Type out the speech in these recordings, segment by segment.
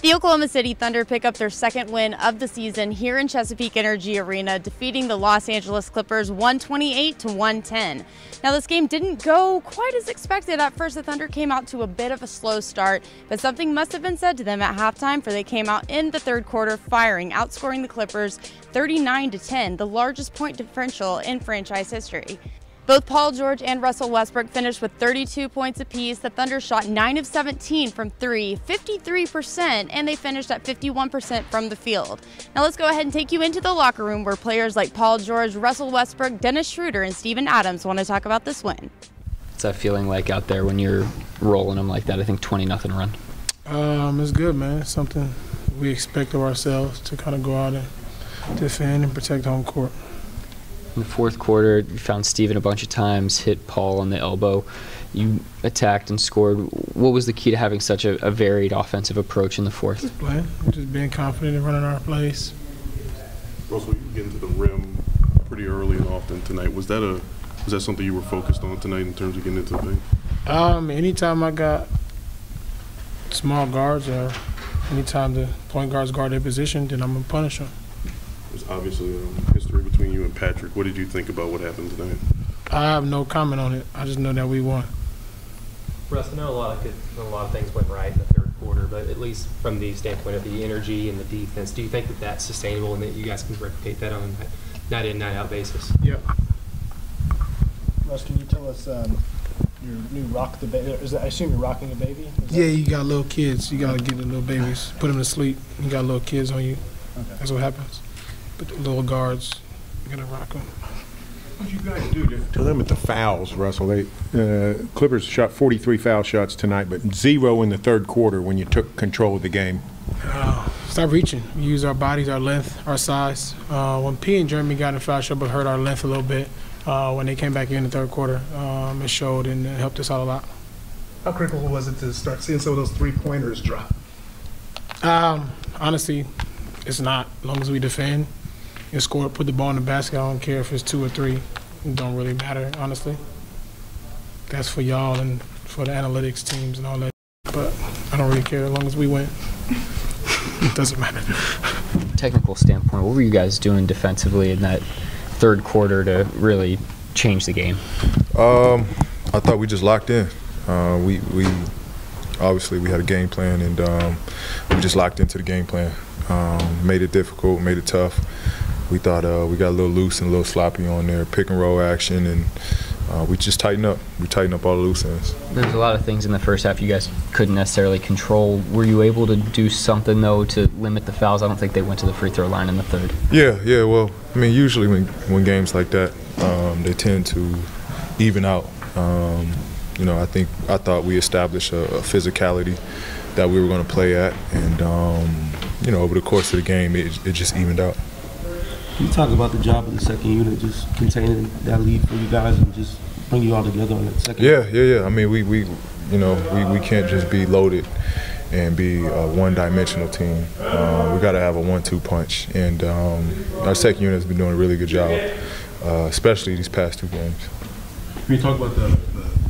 The Oklahoma City Thunder pick up their second win of the season here in Chesapeake Energy Arena, defeating the Los Angeles Clippers 128-110. Now, this game didn't go quite as expected. At first, the Thunder came out to a bit of a slow start, but something must have been said to them at halftime, for they came out in the third quarter firing, outscoring the Clippers 39-10, the largest point differential in franchise history. Both Paul George and Russell Westbrook finished with 32 points apiece. The Thunder shot 9 of 17 from 3, 53%, and they finished at 51% from the field. Now let's go ahead and take you into the locker room where players like Paul George, Russell Westbrook, Dennis Schroeder, and Steven Adams want to talk about this win. What's that feeling like out there when you're rolling them like that? I think 20-0 run. It's good, man. It's something we expect of ourselves, to kind of go out and defend and protect home court. In the fourth quarter, you found Steven a bunch of times, hit Paul on the elbow. You attacked and scored. What was the key to having such a varied offensive approach in the fourth? Just playing, just being confident in running our plays. Russell, you get into the rim pretty early and often tonight. Was that something you were focused on tonight in terms of getting into the paint? Anytime I got small guards, or anytime the point guards guard their position, then I'm going to punish them. There's obviously history between you and Patrick. What did you think about what happened tonight? I have no comment on it. I just know that we won. Russ, I know a lot of things went right in the third quarter, but at least from the standpoint of the energy and the defense, do you think that that's sustainable and that you guys can replicate that on a night-in, night-out basis? Yeah. Russ, can you tell us your new rock the baby? I assume you're rocking a baby? Yeah, you got little kids. You got to get the little babies, put them to sleep. You got little kids on you. Okay. That's what happens. But the little guards, you got to rock them. What you guys do to limit the fouls, Russell? Clippers shot 43 foul shots tonight, but 0 in the third quarter when you took control of the game. Stop reaching. We use our bodies, our length, our size. When P and Jeremy got in foul trouble, it hurt our length a little bit. When they came back in the third quarter, it showed and it helped us out a lot. How critical was it to start seeing some of those three-pointers drop? Honestly, it's not. As long as we defend and score, put the ball in the basket, I don't care if it's 2 or 3. It don't really matter, honestly. That's for y'all and for the analytics teams and all that. But I don't really care as long as we win. It doesn't matter. Technical standpoint, what were you guys doing defensively in that third quarter to really change the game? I thought we just locked in. We obviously we had a game plan, and we just locked into the game plan. Made it difficult, made it tough. We thought we got a little loose and a little sloppy on there, pick and roll action, and we just tightened up. We tightened up all the loose ends. There's a lot of things in the first half you guys couldn't necessarily control. Were you able to do something, though, to limit the fouls? I don't think they went to the free throw line in the third. Yeah. Well, I mean, usually when games like that, they tend to even out. I thought we established a physicality that we were going to play at, and over the course of the game, it just evened out. Can you talk about the job of the second unit, just containing that lead for you guys and just bring you all together on that second? Yeah. I mean, we can't just be loaded and be a one-dimensional team. We got to have a 1-2 punch, and our second unit has been doing a really good job, especially these past 2 games. When you talk about the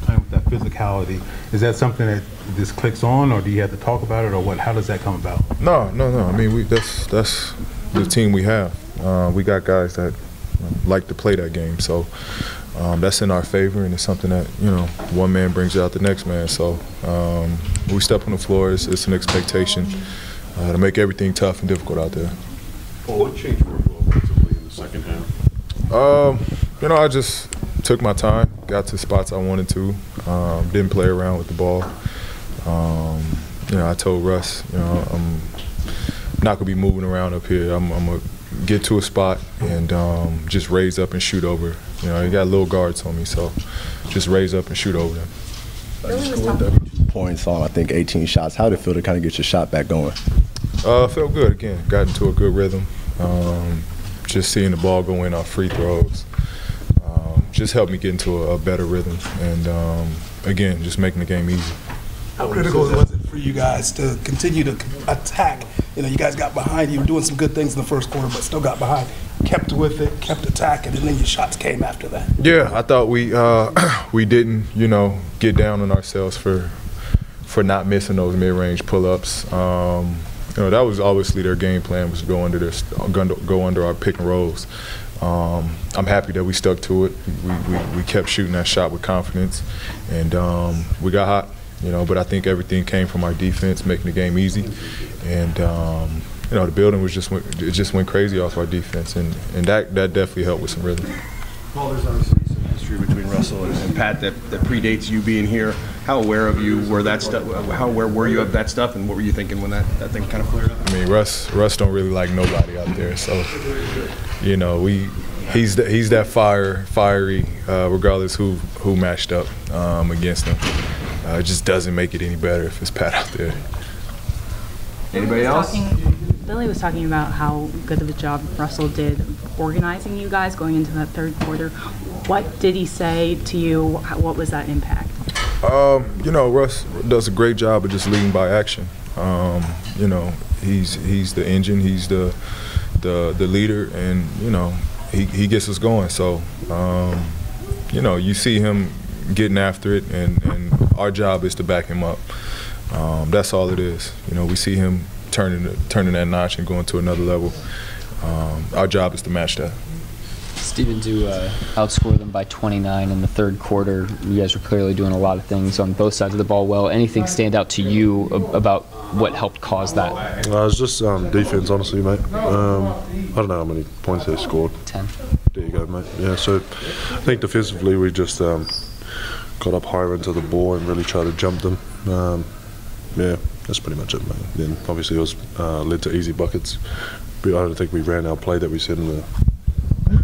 playing with that physicality, is that something that just clicks on, or do you have to talk about it, or what? How does that come about? No. I mean, that's the team we have. We got guys that like to play that game, so that's in our favor, and it's something that one man brings out the next man. So when we step on the floor, it's an expectation to make everything tough and difficult out there. Well, what changed for you offensively in the second half? I just took my time, got to spots I wanted to, didn't play around with the ball. I told Russ, I'm not gonna be moving around up here. I'm gonna get to a spot and just raise up and shoot over. You got little guards on me, so just raise up and shoot over them. You scored 32 points on, I think, 18 shots. How did it feel to kind of get your shot back going? Felt good again. Got into a good rhythm. Just seeing the ball go in off free throws just helped me get into a better rhythm, and again, just making the game easy. How critical was it for you guys to continue to attack? You guys got behind. You were doing some good things in the first quarter, but still got behind. Kept with it, kept attacking, and then your shots came after that. Yeah, I thought we didn't, get down on ourselves for not missing those mid-range pull-ups. that was obviously their game plan, was to go under our pick and rolls. I'm happy that we stuck to it. We kept shooting that shot with confidence, and we got hot. But I think everything came from our defense, making the game easy, and the building just went crazy off our defense, and that definitely helped with some rhythm. Well, there's obviously some history between Russell and Pat that predates you being here. How aware of you were that stuff? How aware were you of that stuff, and what were you thinking when that thing kind of flared up? I mean, Russ don't really like nobody out there, so he's that fiery, regardless who matched up against him. It just doesn't make it any better if it's Pat out there. Anybody else? Billy was talking about how good of a job Russell did organizing you guys going into that third quarter. What did he say to you? What was that impact? Russ does a great job of just leading by action. He's the engine, he's the leader, and he gets us going. So you see him getting after it, and our job is to back him up. That's all it is. We see him turning that notch and going to another level. Our job is to match that. Steven, to outscore them by 29 in the third quarter, you guys were clearly doing a lot of things on both sides of the ball well. Anything stand out to you about what helped cause that? It's just defense, honestly, mate. I don't know how many points they scored. 10. There you go, mate. Yeah, so I think defensively we just got up higher into the ball and really tried to jump them. Yeah, that's pretty much it, mate. Then obviously it was led to easy buckets. But I don't think we ran our play that we said in the.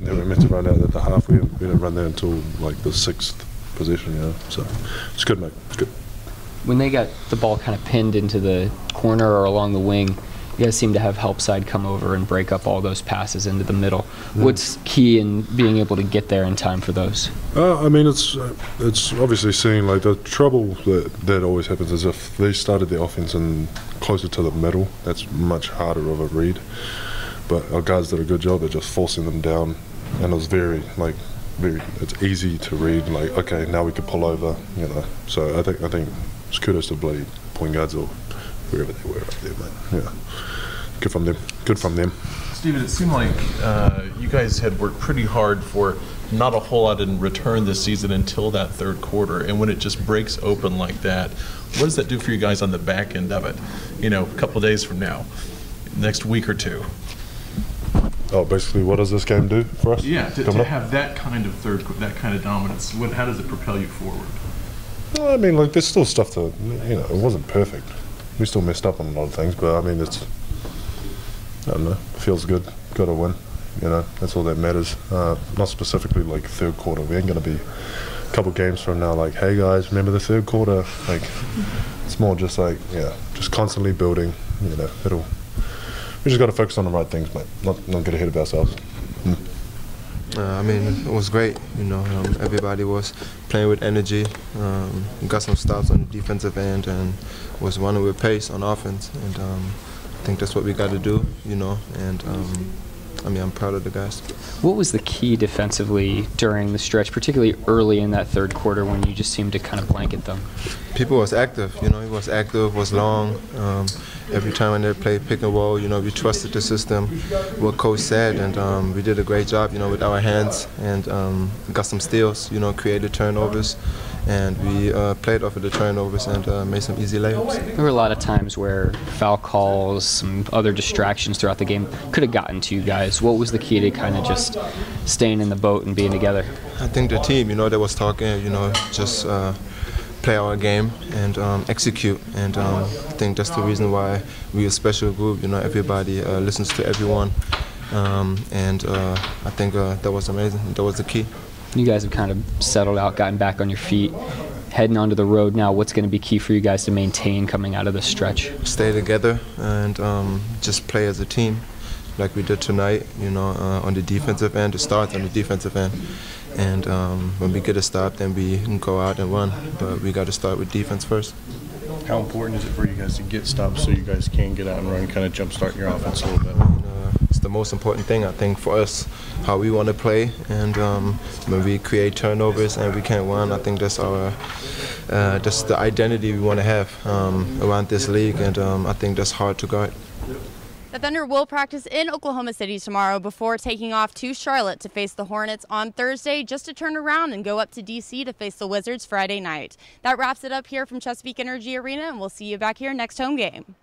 They were meant to run out at the half. We didn't run there until like the 6th position, So it's good, mate. It's good. When they got the ball kind of pinned into the corner or along the wing, you guys seem to have help side come over and break up all those passes into the middle. What's key in being able to get there in time for those? I mean, it's obviously seeing like the trouble that always happens is if they started the offense and closer to the middle, that's much harder of a read. But our guys did a good job at just forcing them down, and it was very, it's easy to read. Like, okay, now we can pull over, So I think it's kudos to bloody point guards or wherever they were up there, mate. Yeah, good from them. Good from them. Steven, it seemed like you guys had worked pretty hard for not a whole lot in return this season until that third quarter, and when it just breaks open like that, what does that do for you guys on the back end of it? A couple of days from now, next week or two. Oh, basically, what does this game do for us? Yeah, to have that kind of dominance. How does it propel you forward? Well, I mean, there's still stuff to, it wasn't perfect. We still messed up on a lot of things, but I mean, I don't know, it feels good. Got to win, that's all that matters. Not specifically third quarter. We ain't going to be a couple games from now hey guys, remember the third quarter? It's more just just constantly building, we just got to focus on the right things, mate. Not get ahead of ourselves. I mean, it was great. Everybody was playing with energy. Got some stops on the defensive end and was running with pace on offense. And I think that's what we got to do, And I'm proud of the guys. What was the key defensively during the stretch, particularly early in that third quarter when you just seemed to kind of blanket them? People was active, He was active, was long. Every time when they played pick and roll, we trusted the system, what coach said, and we did a great job, with our hands, and got some steals, created turnovers, and we played off of the turnovers and made some easy layups. There were a lot of times where foul calls, some other distractions throughout the game could have gotten to you guys. What was the key to kind of just staying in the boat and being together? I think the team, they was talking, just play our game and execute, and I think that's the reason why we're a special group. Everybody listens to everyone, and I think that was amazing. That was the key. You guys have kind of settled out, gotten back on your feet, heading onto the road now. What's going to be key for you guys to maintain coming out of this stretch? Stay together and just play as a team like we did tonight, on the defensive end, to start on the defensive end. And when we get a stop, then we can go out and run. But we got to start with defense first. How important is it for you guys to get stops so you guys can get out and run, kind of jumpstart your offense a little bit? that's the most important thing, I think, for us, how we want to play. And when we create turnovers and we can't win, I think that's that's the identity we want to have around this league, and I think that's hard to guard. The Thunder will practice in Oklahoma City tomorrow before taking off to Charlotte to face the Hornets on Thursday, just to turn around and go up to D.C. to face the Wizards Friday night. That wraps it up here from Chesapeake Energy Arena, and we'll see you back here next home game.